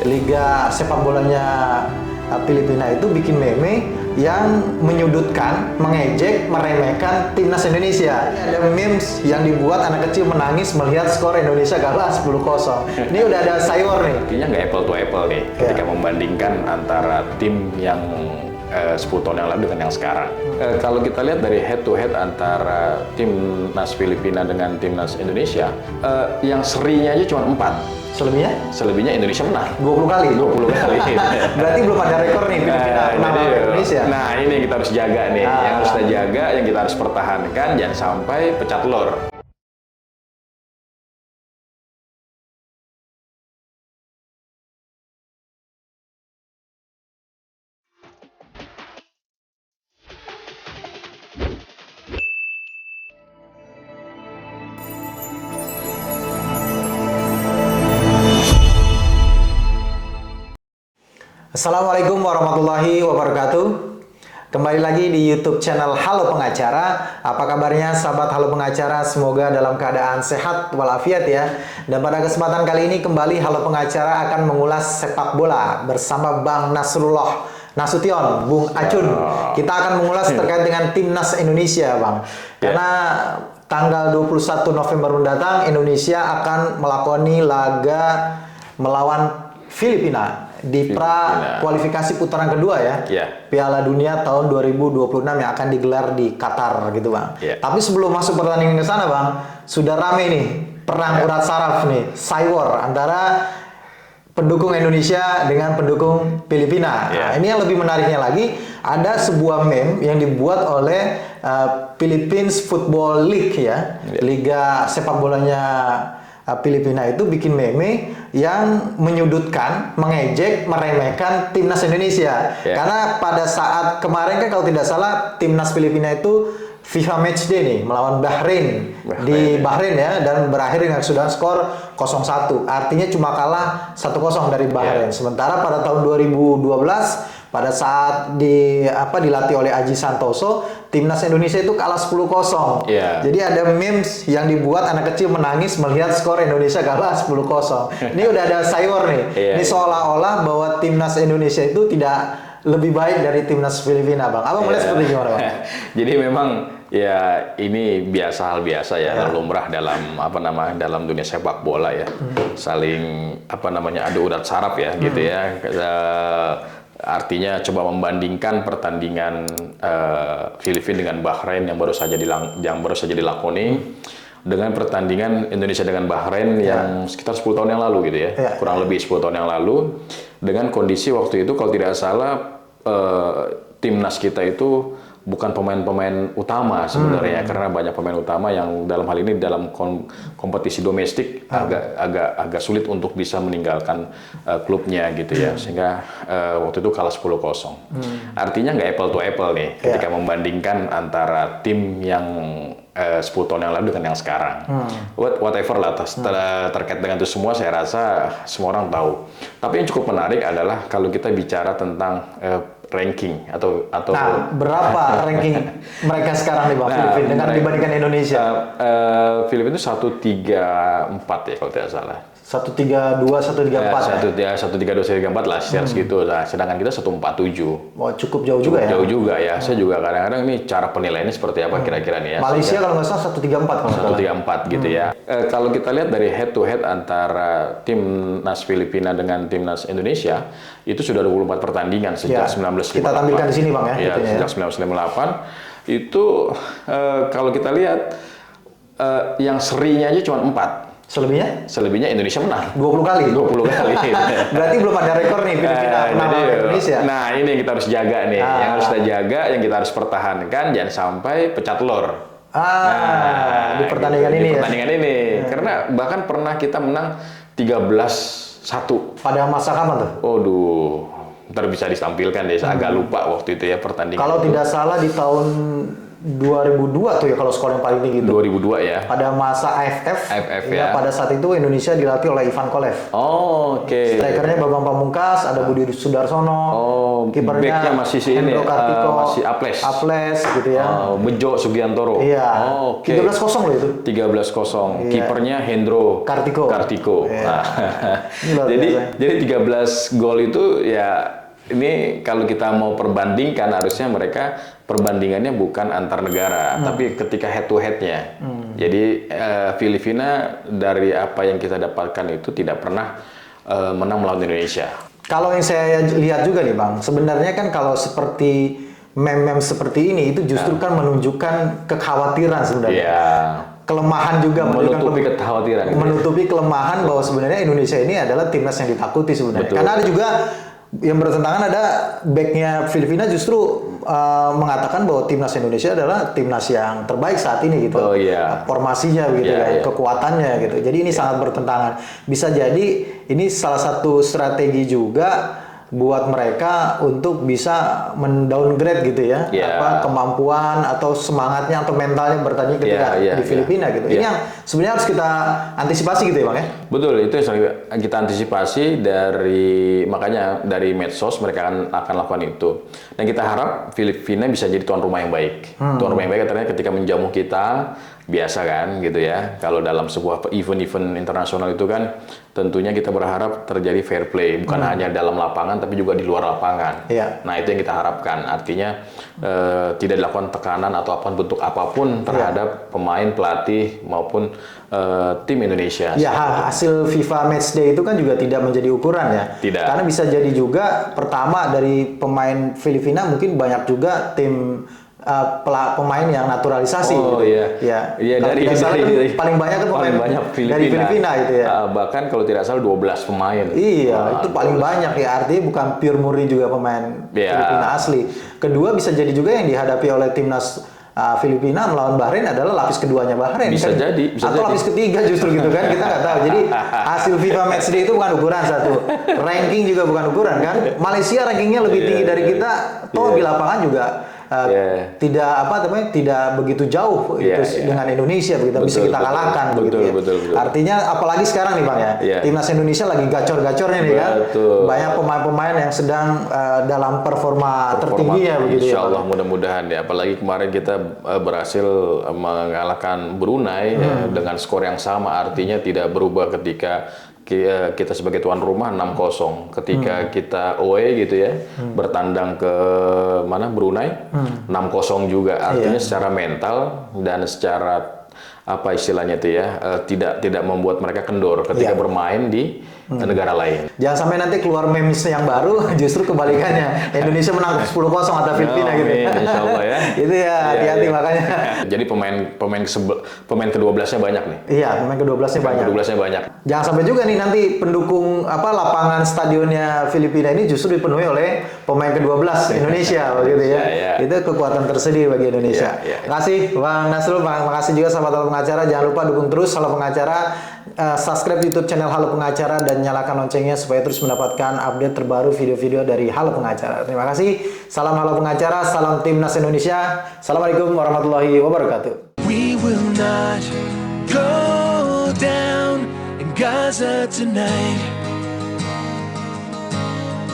Liga sepak bolanya Filipina itu bikin meme yang menyudutkan, mengejek, meremehkan timnas Indonesia. Ada memes yang dibuat anak kecil menangis melihat skor Indonesia kalah 10-0. Ini udah ada sayur nih. Artinya nggak apple to apple nih, ketika membandingkan antara tim yang 10 tahun yang lalu dengan yang sekarang. Kalau kita lihat dari head to head antara timnas Filipina dengan timnas Indonesia, yang serinya aja cuma 4. Selebihnya? Selebihnya Indonesia menang 20 kali. 20 kali. Berarti belum ada rekor nih Filipina menang Indonesia. Nah, ini yang kita harus jaga nih. Yang harus kita jaga, yang kita harus pertahankan, jangan sampai pecah telur. Assalamualaikum warahmatullahi wabarakatuh. Kembali lagi di YouTube channel Halo Pengacara. Apa kabarnya sahabat Halo Pengacara? Semoga dalam keadaan sehat walafiat ya. Dan pada kesempatan kali ini kembali Halo Pengacara akan mengulas sepak bola bersama Bang Nasrullah Nasution, Bung Acun. Kita akan mengulas terkait dengan timnas Indonesia, Bang. Karena tanggal 21 November mendatang Indonesia akan melakoni laga melawan Filipina di kualifikasi putaran kedua ya, Piala Dunia tahun 2026 yang akan digelar di Qatar gitu, Bang. Tapi sebelum masuk pertandingan ke sana, Bang, sudah rame nih perang urat saraf nih, cywar antara pendukung Indonesia dengan pendukung Filipina. Nah, ini yang lebih menariknya lagi, ada sebuah meme yang dibuat oleh Philippines Football League ya, liga sepak bolanya Filipina itu bikin meme yang menyudutkan, mengejek, meremehkan timnas Indonesia. Karena pada saat kemarin kan kalau tidak salah timnas Filipina itu FIFA Matchday nih melawan Bahrain di Bahrain ya, dan berakhir dengan sudah skor 0-1. Artinya cuma kalah 1-0 dari Bahrain. Sementara pada tahun 2012 pada saat dilatih oleh Aji Santoso, timnas Indonesia itu kalah 10-0. Jadi ada memes yang dibuat anak kecil menangis melihat skor Indonesia kalah 10-0. Ini udah ada sayur nih. Ini seolah-olah bahwa timnas Indonesia itu tidak lebih baik dari timnas Filipina, Bang. Abang melihat seperti gimana, Bang? Jadi memang ya ini hal biasa ya, lumrah dalam dunia sepak bola ya. Saling adu urat saraf ya gitu ya. Artinya coba membandingkan pertandingan Filipina dengan Bahrain yang baru saja dilakoni dengan pertandingan Indonesia dengan Bahrain yang sekitar 10 tahun yang lalu gitu ya. Kurang lebih 10 tahun yang lalu, dengan kondisi waktu itu kalau tidak salah timnas kita itu bukan pemain-pemain utama sebenarnya, karena banyak pemain utama yang dalam hal ini dalam kompetisi domestik agak sulit untuk bisa meninggalkan klubnya gitu ya, sehingga waktu itu kalah 10-0. Artinya nggak apple to apple nih ketika membandingkan antara tim yang 10 tahun yang lalu dengan yang sekarang. Whatever lah terkait dengan itu semua, saya rasa semua orang tahu. Tapi yang cukup menarik adalah kalau kita bicara tentang ranking atau Nah, berapa ranking mereka sekarang nih, Bang, Filipina dengan dibandingkan Indonesia? Filipina itu 134 ya kalau tidak salah. 132, 134 ya? 132, 134 lah, segitu. Nah, sedangkan kita 147. Oh, cukup jauh juga ya? Jauh juga ya. Saya juga kadang-kadang nih cara penilaiannya seperti apa kira-kira nih ya. Malaysia kalau nggak salah 134 gitu ya. Kalau kita lihat dari head to head antara timnas Filipina dengan timnas Indonesia, itu sudah 24 pertandingan sejak 1958. Kita tampilkan di sini, Bang ya. Sejak 1958 itu kalau kita lihat yang serinya aja cuma 4. Selebihnya Indonesia menang 20 kali. 20 kali. Berarti belum ada rekor nih Filipina menang Indonesia. Nah, ini yang kita harus jaga nih. Yang harus kita jaga, yang kita harus pertahankan, jangan sampai pecah telur. Di pertandingan ini. Karena bahkan pernah kita menang 13-1. Pada masa kapan tuh? Ntar bisa ditampilkan deh, saya agak lupa waktu itu ya pertandingan. Kalau tidak salah di tahun 2002 tuh ya kalau skor yang paling tinggi itu. 2002 ya. Pada masa AFF ya. Pada saat itu Indonesia dilatih oleh Ivan Kolev. Oh, oke. Strikernya Bambang Pamungkas, ada Budi Sudarsono. Kipernya masih si ini, Hendro Kartiko, masih Aples gitu ya. Bejo Sugiantoro. Iya. Oh, oke. 13-0 loh itu. 13-0. Iya. Kipernya Hendro Kartiko. Iya. Nah, jadi 13 gol itu ya. Ini kalau kita mau perbandingkan harusnya mereka perbandingannya bukan antar negara, tapi ketika head to head-nya. Jadi Filipina dari apa yang kita dapatkan itu tidak pernah menang melawan Indonesia. Kalau yang saya lihat juga nih Bang, sebenarnya kan kalau seperti meme-meme seperti ini itu justru kan menunjukkan kekhawatiran sebenarnya. Yeah. Kelemahan juga menutupi kekhawatiran. Menutupi kelemahan bahwa sebenarnya Indonesia ini adalah timnas yang ditakuti sebenarnya. Betul. Karena ada juga yang bertentangan, ada backnya Filipina justru mengatakan bahwa timnas Indonesia adalah timnas yang terbaik saat ini gitu. Oh, yeah. Formasinya begitu kekuatannya gitu. Jadi ini sangat bertentangan. Bisa jadi ini salah satu strategi juga buat mereka untuk bisa mendowngrade gitu ya, kemampuan atau semangatnya atau mentalnya bertanding ketika di Filipina gitu. Ini yang sebenarnya harus kita antisipasi gitu ya Bang ya? Betul, itu yang kita antisipasi makanya dari medsos mereka akan lakukan itu. Dan kita harap Filipina bisa jadi tuan rumah yang baik. Tuan rumah yang baik artinya ketika menjamu kita, biasa kan gitu ya. Kalau dalam sebuah event-event internasional itu kan tentunya kita berharap terjadi fair play, bukan hanya dalam lapangan tapi juga di luar lapangan. Nah, itu yang kita harapkan. Artinya tidak dilakukan tekanan atau bentuk apapun terhadap pemain, pelatih maupun tim Indonesia. Ya, hasil FIFA Matchday itu kan juga tidak menjadi ukuran ya. Tidak. Karena bisa jadi juga pertama dari pemain Filipina mungkin banyak juga tim pemain yang naturalisasi. Oh gitu. iya. Dari paling banyak kan pemain dari Filipina itu ya. Bahkan kalau tidak salah 12 pemain. Iya, itu paling banyak ya. Artinya bukan pure murni juga pemain Filipina asli. Kedua bisa jadi juga yang dihadapi oleh timnas Filipina melawan Bahrain adalah lapis keduanya Bahrain. Bisa kan? jadi. Atau lapis ketiga justru gitu kan, kita nggak tahu. Jadi hasil FIFA Matchday itu bukan ukuran satu. Ranking juga bukan ukuran kan. Malaysia rankingnya lebih tinggi dari kita. Toh di lapangan juga tidak begitu jauh dengan Indonesia begitu, bisa kita kalahkan begitu ya. Betul. Artinya apalagi sekarang nih Bang ya, timnas Indonesia lagi gacor-gacornya nih kan. Banyak pemain-pemain yang sedang dalam performa tertingginya begitu ya. Insya Allah mudah-mudahan ya. Apalagi kemarin kita berhasil mengalahkan Brunei dengan skor yang sama, artinya tidak berubah ketika kita sebagai tuan rumah 6-0 ketika kita away gitu ya, bertandang ke Brunei 6-0 juga, artinya secara mental dan secara apa istilahnya itu ya, tidak membuat mereka kendor ketika bermain di negara lain. Jangan sampai nanti keluar memes yang baru justru kebalikannya, Indonesia menang 10-0 atau Filipina gitu. Insya Allah ya. Itu ya, hati-hati makanya. Jadi pemain ke-12-nya banyak nih. Iya, pemain ke-12-nya banyak. Ke-12-nya banyak. Jangan sampai juga nih nanti pendukung lapangan stadionnya Filipina ini justru dipenuhi oleh pemain ke-12 Indonesia begitu ya. Itu kekuatan tersendiri bagi Indonesia. Terima kasih Bang Nasrul, makasih juga sahabat Halo Pengacara. Jangan lupa dukung terus Halo Pengacara, subscribe YouTube channel Halo Pengacara dan nyalakan loncengnya supaya terus mendapatkan update terbaru video-video dari Halo Pengacara. Terima kasih. Salam Halo Pengacara, salam Timnas Indonesia. Assalamualaikum warahmatullahi wabarakatuh. We will not go down in Gaza tonight.